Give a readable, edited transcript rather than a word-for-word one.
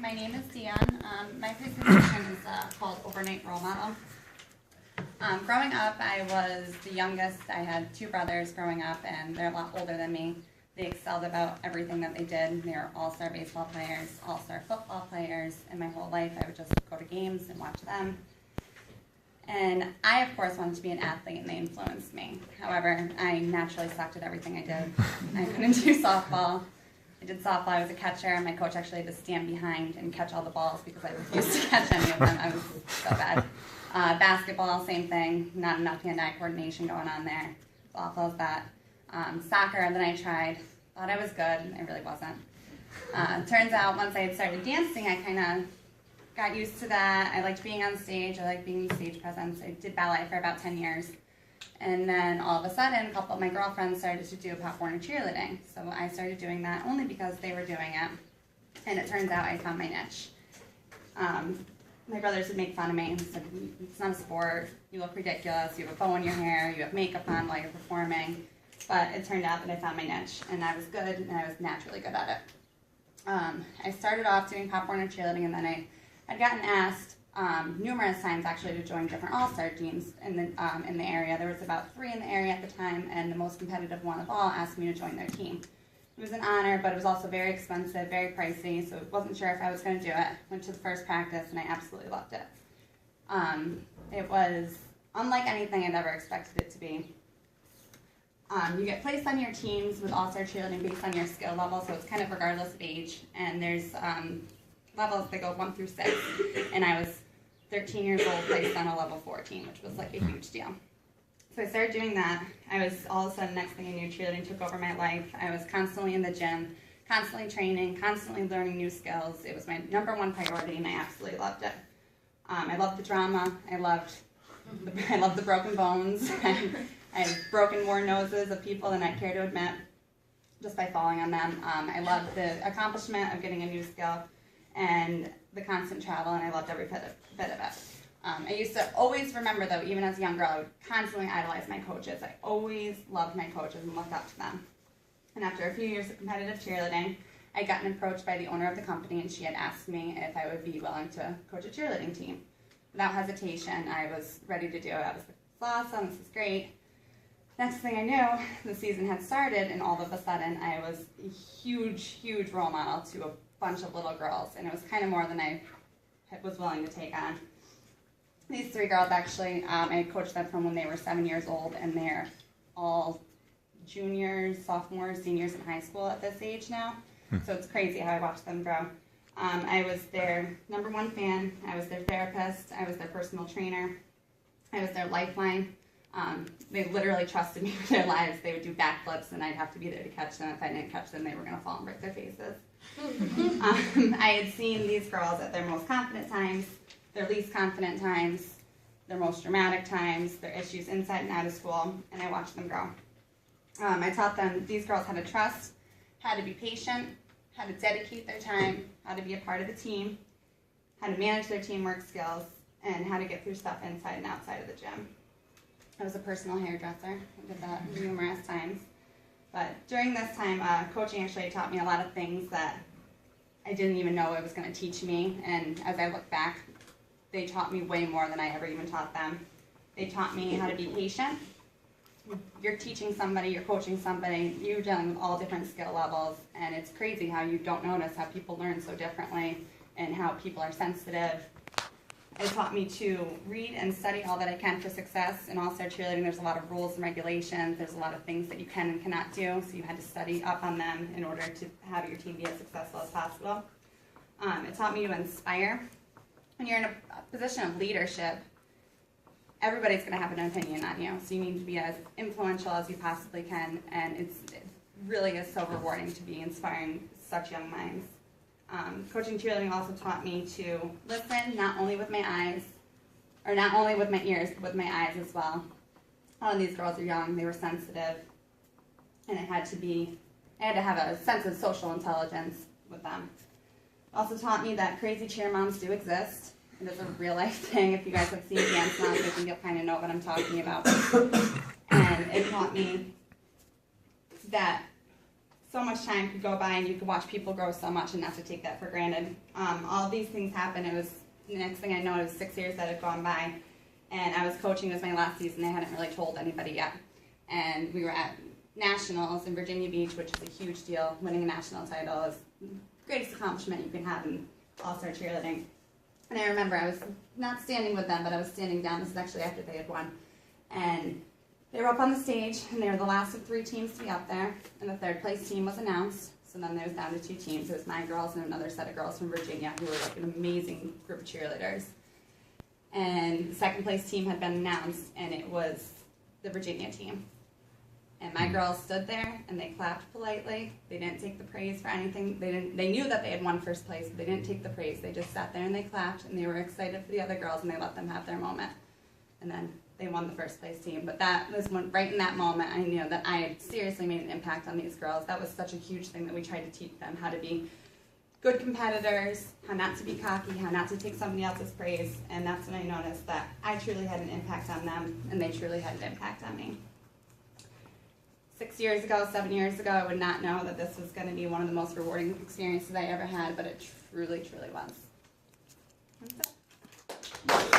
My name is Dionne. My presentation is called Overnight Role Model. Growing up, I was the youngest. I had two brothers growing up, and they're a lot older than me. They excelled about everything that they did. They were all-star baseball players, all-star football players, and my whole life I would just go to games and watch them. And I, of course, wanted to be an athlete, and they influenced me. However, I naturally sucked at everything I did. I couldn't do softball. I did softball. I was a catcher. My coach actually had to stand behind and catch all the balls because I refused to catch any of them. I was so bad. Basketball, same thing. Not enough hand-eye coordination going on there. As awful as that. Soccer, then I tried. Thought I was good. I really wasn't. Turns out once I had started dancing, I kind of got used to that. I liked being on stage. I liked being the stage presence. I did ballet for about 10 years. And then all of a sudden, a couple of my girlfriends started to do Pop Warner cheerleading. So I started doing that only because they were doing it. And it turns out I found my niche. My brothers would make fun of me and said, it's not a sport, you look ridiculous, you have a bow in your hair, you have makeup on while you're performing. But it turned out that I found my niche, and I was good, and I was naturally good at it. I started off doing Pop Warner cheerleading, and then I had gotten asked numerous times actually to join different all-star teams in the area. There was about 3 in the area at the time, and the most competitive one of all asked me to join their team. It was an honor, but it was also very expensive, very pricey, so I wasn't sure if I was going to do it. Went to the first practice, and I absolutely loved it. It was unlike anything I'd ever expected it to be. You get placed on your teams with all-star cheerleading based on your skill level, so it's kind of regardless of age, and there's levels that go 1 through 6, and I was 13 years old, placed on a level 14, which was like a huge deal. So I started doing that. I was all of a sudden, next thing I knew, cheerleading took over my life. I was constantly in the gym, constantly training, constantly learning new skills. It was my #1 priority, and I absolutely loved it. I loved the drama. I loved the broken bones. I had broken more noses of people than I care to admit, just by falling on them. I loved the accomplishment of getting a new skill and the constant travel, and I loved every bit of it. I used to always remember, though, even as a young girl, I would constantly idolize my coaches. I always loved my coaches and looked up to them. And after a few years of competitive cheerleading, I'd gotten approached by the owner of the company, and she had asked me if I would be willing to coach a cheerleading team. Without hesitation, I was ready to do it. I was like, this is awesome, this is great. Next thing I knew, the season had started, and all of a sudden, I was a huge, huge role model to a bunch of little girls, and it was kind of more than I was willing to take on. These 3 girls, actually, I coached them from when they were 7 years old, and they're all juniors, sophomores, seniors in high school at this age now. So it's crazy how I watched them grow. I was their #1 fan. I was their therapist. I was their personal trainer. I was their lifeline. They literally trusted me with their lives. They would do backflips, and I'd have to be there to catch them. If I didn't catch them, they were going to fall and break their faces. I had seen these girls at their most confident times, their least confident times, their most dramatic times, their issues inside and out of school, and I watched them grow. I taught them these girls how to trust, how to be patient, how to dedicate their time, how to be a part of the team, how to manage their teamwork skills, and how to get through stuff inside and outside of the gym. I was a personal hairdresser. I did that numerous times. But during this time, coaching actually taught me a lot of things that I didn't even know it was going to teach me. And as I look back, they taught me way more than I ever even taught them. They taught me how to be patient. You're teaching somebody, you're coaching somebody, you're dealing with all different skill levels, and it's crazy how you don't notice how people learn so differently and how people are sensitive. It taught me to read and study all that I can for success. In all-star cheerleading, there's a lot of rules and regulations. There's a lot of things that you can and cannot do, so you had to study up on them in order to have your team be as successful as possible. It taught me to inspire. When you're in a position of leadership, everybody's going to have an opinion on you, so you need to be as influential as you possibly can, and it really is so rewarding to be inspiring such young minds. Coaching cheerleading also taught me to listen, not only with my eyes, or not only with my ears, but with my eyes as well. All of these girls are young, they were sensitive, and I had to have a sense of social intelligence with them. It also taught me that crazy cheer moms do exist. It is a real life thing. If you guys have seen dance moms, I think you'll kind of know what I'm talking about. And it taught me that so much time could go by and you could watch people grow so much and not to take that for granted. All of these things happened. It was, the next thing I know, it was 6 years that had gone by, and I was coaching. It was my last season. They hadn't really told anybody yet. And we were at nationals in Virginia Beach, which is a huge deal. Winning a national title is the greatest accomplishment you can have in all-star cheerleading. And I remember I was not standing with them, but I was standing down. This is actually after they had won. And they were up on the stage, and they were the last of 3 teams to be up there. And the 3rd place team was announced. So then there was down to 2 teams. It was my girls and another set of girls from Virginia who were like an amazing group of cheerleaders. And the 2nd place team had been announced, and it was the Virginia team. And my girls stood there and they clapped politely. They didn't take the praise for anything. They knew that they had won 1st place, but they didn't take the praise. They just sat there and they clapped, and they were excited for the other girls, and they let them have their moment. And then they won the 1st place team. But that was when, right in that moment, I knew that I had seriously made an impact on these girls. That was such a huge thing that we tried to teach them, how to be good competitors, how not to be cocky, how not to take somebody else's praise. And that's when I noticed that I truly had an impact on them, and they truly had an impact on me. 6 years ago, 7 years ago, I would not know that this was going to be one of the most rewarding experiences I ever had, but it truly, truly was. That's it.